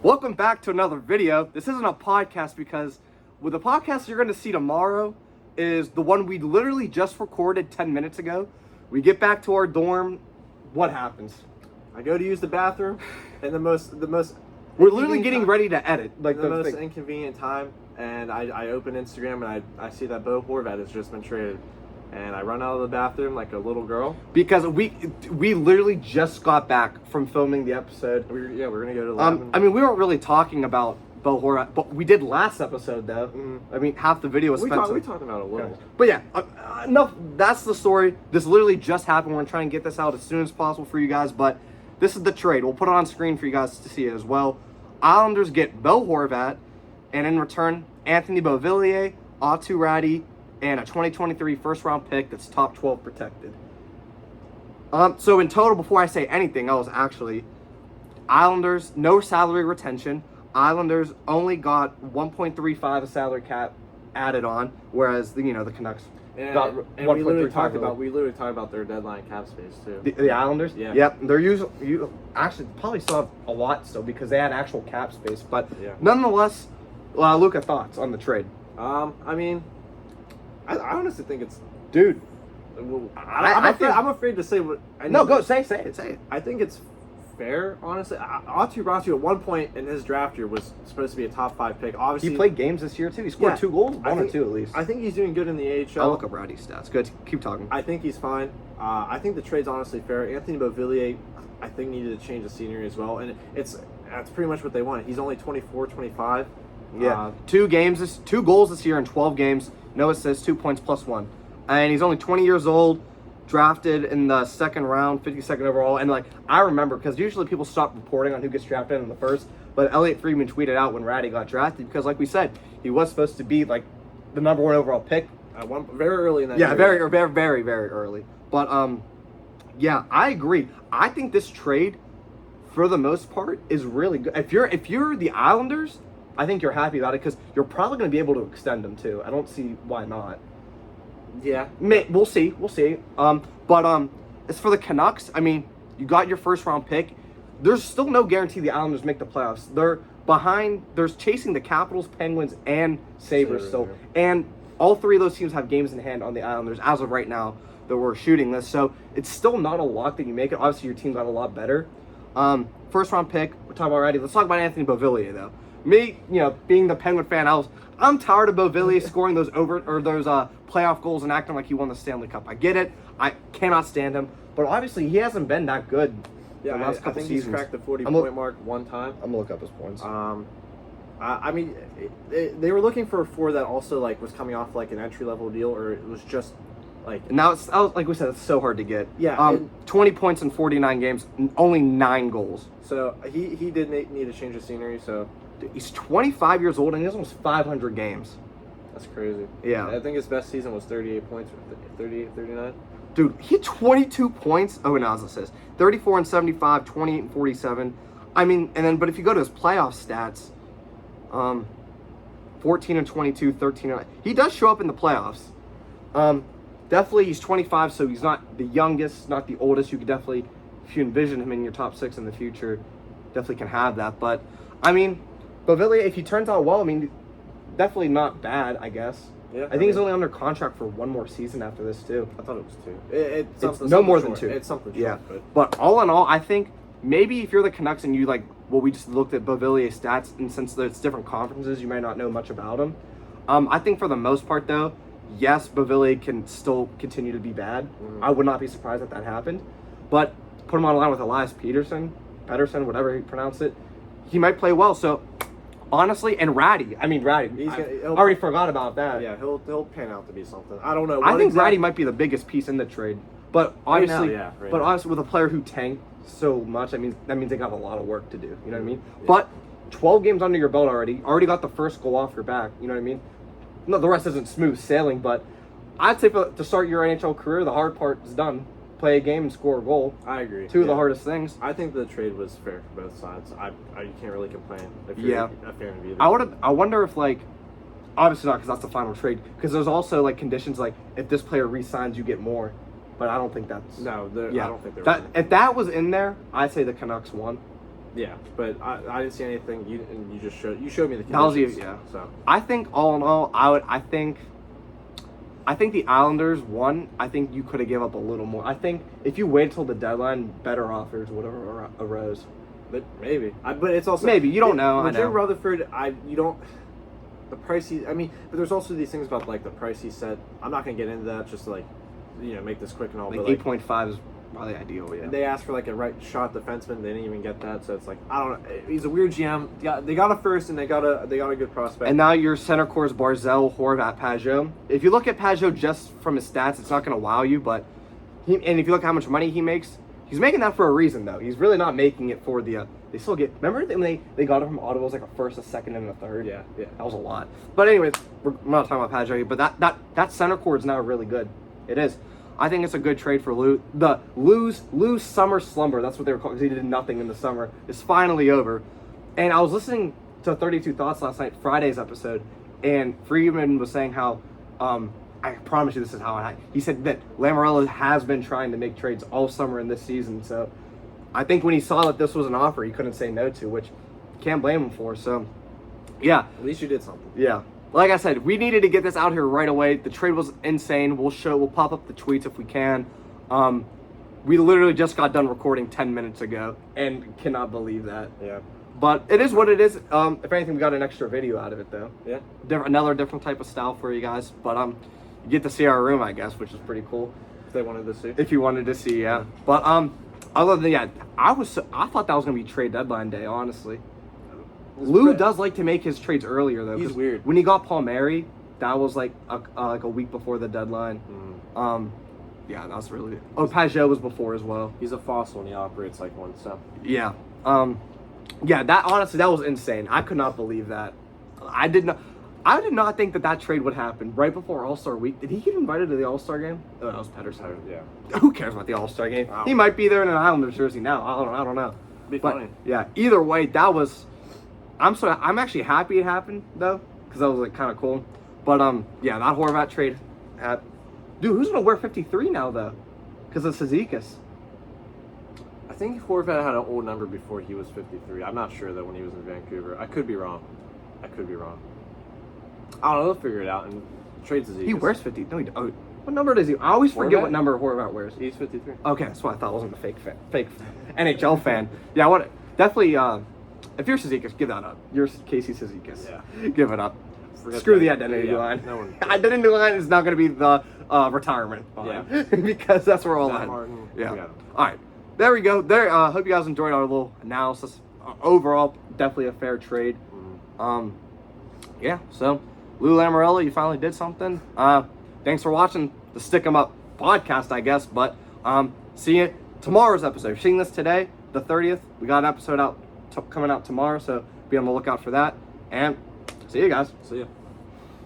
Welcome back to another video. This isn't a podcast because with the podcast you're going to see tomorrow is the one we literally just recorded 10 minutes ago. We get back to our dorm. What happens? I go to use the bathroom, and the most. We're literally getting ready to edit. Like the most inconvenient time, and I open Instagram and I see that Bo Horvat has just been traded, and I run out of the bathroom like a little girl because we literally just got back from filming the episode. We're gonna go to 11. I mean, we weren't really talking about Bo Horvat, but we did last episode though. I mean, half the video was spent. We talked about it a little. Okay. But yeah, enough. That's the story. This literally just happened. We're gonna try and get this out as soon as possible for you guys. But this is the trade. We'll put it on screen for you guys to see it as well. Islanders get Bo Horvat, and in return, Anthony Beauvillier, Aatu Räty, and a 2023 first-round pick that's top 12 protected. So in total, before I say anything else, actually, Islanders, no salary retention. Islanders only got 1.35 a salary cap added on, whereas the Canucks got and we literally talked about their deadline cap space too. The Islanders, yeah, yep, they're you actually probably still have a lot still because they had actual cap space, but yeah. Nonetheless, Luca, thoughts on the trade? I mean, I honestly think it's dude. I'm afraid to say what. Go say it. I think it's fair, honestly. Aatu Räty at one point in his draft year was supposed to be a top 5 pick. Obviously, he played games this year too. He scored 2 goals, one or 2 at least. I think he's doing good in the AHL. I'll look up Räty's stats. Good, keep talking. I think he's fine. I think the trade's honestly fair. Anthony Beauvillier, I think, needed to change the scenery as well, and that's pretty much what they wanted. He's only 24, 25. Yeah, 2 goals this year in 12 games, no assists, 2 points plus 1, and he's only 20 years old. Drafted in the second round, 52nd overall, and I remember because usually people stop reporting on who gets drafted in the first, but Elliot Friedman tweeted out when Räty got drafted because, like we said, he was supposed to be the number 1 overall pick. Very early in that. Yeah, very early. But yeah, I agree. I think this trade, for the most part, is really good. If you're the Islanders, I think you're happy about it because you're probably going to be able to extend them too. I don't see why not. Yeah, we'll see. But as for the Canucks, I mean, you got your first round pick. There's still no guarantee the Islanders make the playoffs. They're behind. They're chasing the Capitals, Penguins, and Sabres still, and all 3 of those teams have games in hand on the Islanders as of right now that we're shooting this. So it's still not a lock that you make it. Obviously, your team got a lot better. First round pick. We're talking about already. Let's talk about Anthony Beauvillier though. Me, being the Penguin fan, I'm tired of Beauvillier scoring those playoff goals and acting like he won the Stanley Cup. I get it. I cannot stand him, but obviously he hasn't been that good. Yeah, the last couple I think seasons. He's cracked the 40-point mark one time. I'm gonna look up his points. I mean, they were looking for a forward that also was coming off an entry-level deal, or it was just now it's like we said, it's so hard to get. Yeah. 20 points in 49 games, only 9 goals. So he did need to change the scenery. So he's 25 years old and he has almost 500 games. That's crazy. Yeah. I think his best season was 38 points, 38, 39. Dude, he had 22 points. Oh, no, as it says, 34 and 75, 28 and 47. I mean, but if you go to his playoff stats, 14 and 22, 13 and... He does show up in the playoffs. Definitely, he's 25, so he's not the youngest, not the oldest. You could definitely, if you envision him in your top 6 in the future, definitely can have that. But, I mean, Beauvillier, if he turns out well, I mean, definitely not bad, I guess. Yeah, I think he's only under contract for 1 more season after this, too. I thought it was 2. It's no more than 2. It's something short. Yeah. But all in all, I think maybe if you're the Canucks and you we just looked at Beauvillier's stats, and since it's different conferences, you might not know much about him. I think for the most part, though, yes, Beauvillier can still continue to be bad. I would not be surprised if that happened. But put him on a line with Elias Pettersson, whatever you pronounce it, he might play well. So, honestly, and Räty. I already forgot about that. Yeah, he'll pan out to be something. I don't know. I think Räty might be the biggest piece in the trade. But obviously, honestly, with a player who tanked so much, that means they got a lot of work to do. You know what I mean? Yeah. But 12 games under your belt already got the first goal off your back. You know what I mean? No, the rest isn't smooth sailing, but I'd say to start your NHL career, the hard part is done. Play a game and score a goal. I agree. 2 of the hardest things. I think the trade was fair for both sides. You can't really complain if you're a fan of either. I wonder if obviously not because that's the final trade. Because there's also conditions if this player re-signs, you get more. But I don't think that's I don't think they're if that was in there, I'd say the Canucks won. Yeah, but I didn't see anything. You just showed me the That was conditions. yeah. So I think all in all, I think the Islanders won. I think you could have given up a little more. I think if you wait till the deadline, better offers would have arose. but maybe. But it's also Maybe, you don't know, I With Jim know. Rutherford, you don't. The price he. I mean, but there's also these things about like the price he set. I'm not gonna get into that. Just to, like, make this quick and all. Like but 8.5 is probably ideal. Yeah. They asked for like a right shot defenseman. They didn't even get that. So it's like, I don't know. He's a weird GM. Yeah, they got a first and they got a good prospect. And now your center core is Barzal, Horvat, Pajot. If you look at Pajot just from his stats, it's not going to wow you. But and if you look at how much money he makes, he's making that for a reason, though. He's really not making it for the. They still get. Remember when they got it from Ottawa? It was like a first, a second, and a third. Yeah. That was a lot. But anyways, we're not talking about Pajot, but that center core is now really good. It is. I think it's a good trade for Lou. The Lou's summer slumber, that's what they were called, because he did nothing in the summer, is finally over. And I was listening to 32 Thoughts last night, Friday's episode, and Friedman was saying how, I promise you this is how he said that Lamoriello has been trying to make trades all summer in this season. So I think when he saw that this was an offer, he couldn't say no to, which can't blame him for. So, yeah. At least you did something. Yeah. Like I said, we needed to get this out here right away. The trade was insane. We'll pop up the tweets if we can. We literally just got done recording 10 minutes ago and cannot believe that. Yeah. But it is what it is. If anything, we got an extra video out of it though. Yeah. Another different type of style for you guys. But you get to see our room, I guess, which is pretty cool. If they wanted to see. If you wanted to see, yeah. But other than that, I thought that was gonna be trade deadline day, honestly. Lou does like to make his trades earlier though. He's weird. When he got Palmieri, that was like a week before the deadline. Yeah, that was really. Oh, Pajot was before as well. He's a fossil and he operates like one. So Yeah. Yeah. That honestly, that was insane. I could not believe that. I did not think that trade would happen right before All-Star week. Did he get invited to the All-Star game? Oh, that was Pedersen. Yeah. Who cares about the All-Star game? Wow. He might be there in an Islanders jersey now. I don't know. Be But funny. yeah, either way, that was. I'm actually happy it happened though, because that was like kind of cool. But yeah, that Horvat trade, dude, who's gonna wear 53 now though? Because of Cizikas. I think Horvat had an old number before he was 53. I'm not sure though when he was in Vancouver. I could be wrong. I don't know. They'll figure it out and trade Cizikas. He wears 50. No, what number does he? I always forget Horvat? what number Horvat wears. He's 53. Okay, that's what I thought. I wasn't a fake NHL fan. Yeah, what? Definitely. If you're Cizikas, give that up. You're Casey Cizikas. Yeah. Give it up. Forget Screw that. the identity Yeah, line. no one- Identity line is not going to be the retirement line. Yeah. Because that's where all Matt that. Martin, Yeah. we got him. All right. There we go. Hope you guys enjoyed our little analysis. Overall, definitely a fair trade. Yeah. So, Lou Lamoriello, you finally did something. Thanks for watching the Stick 'Em Up podcast, I guess. But see you tomorrow's episode. If you're seeing this today, the 30th. We got an episode out coming out tomorrow, so be on the lookout for that. And see you guys. See ya.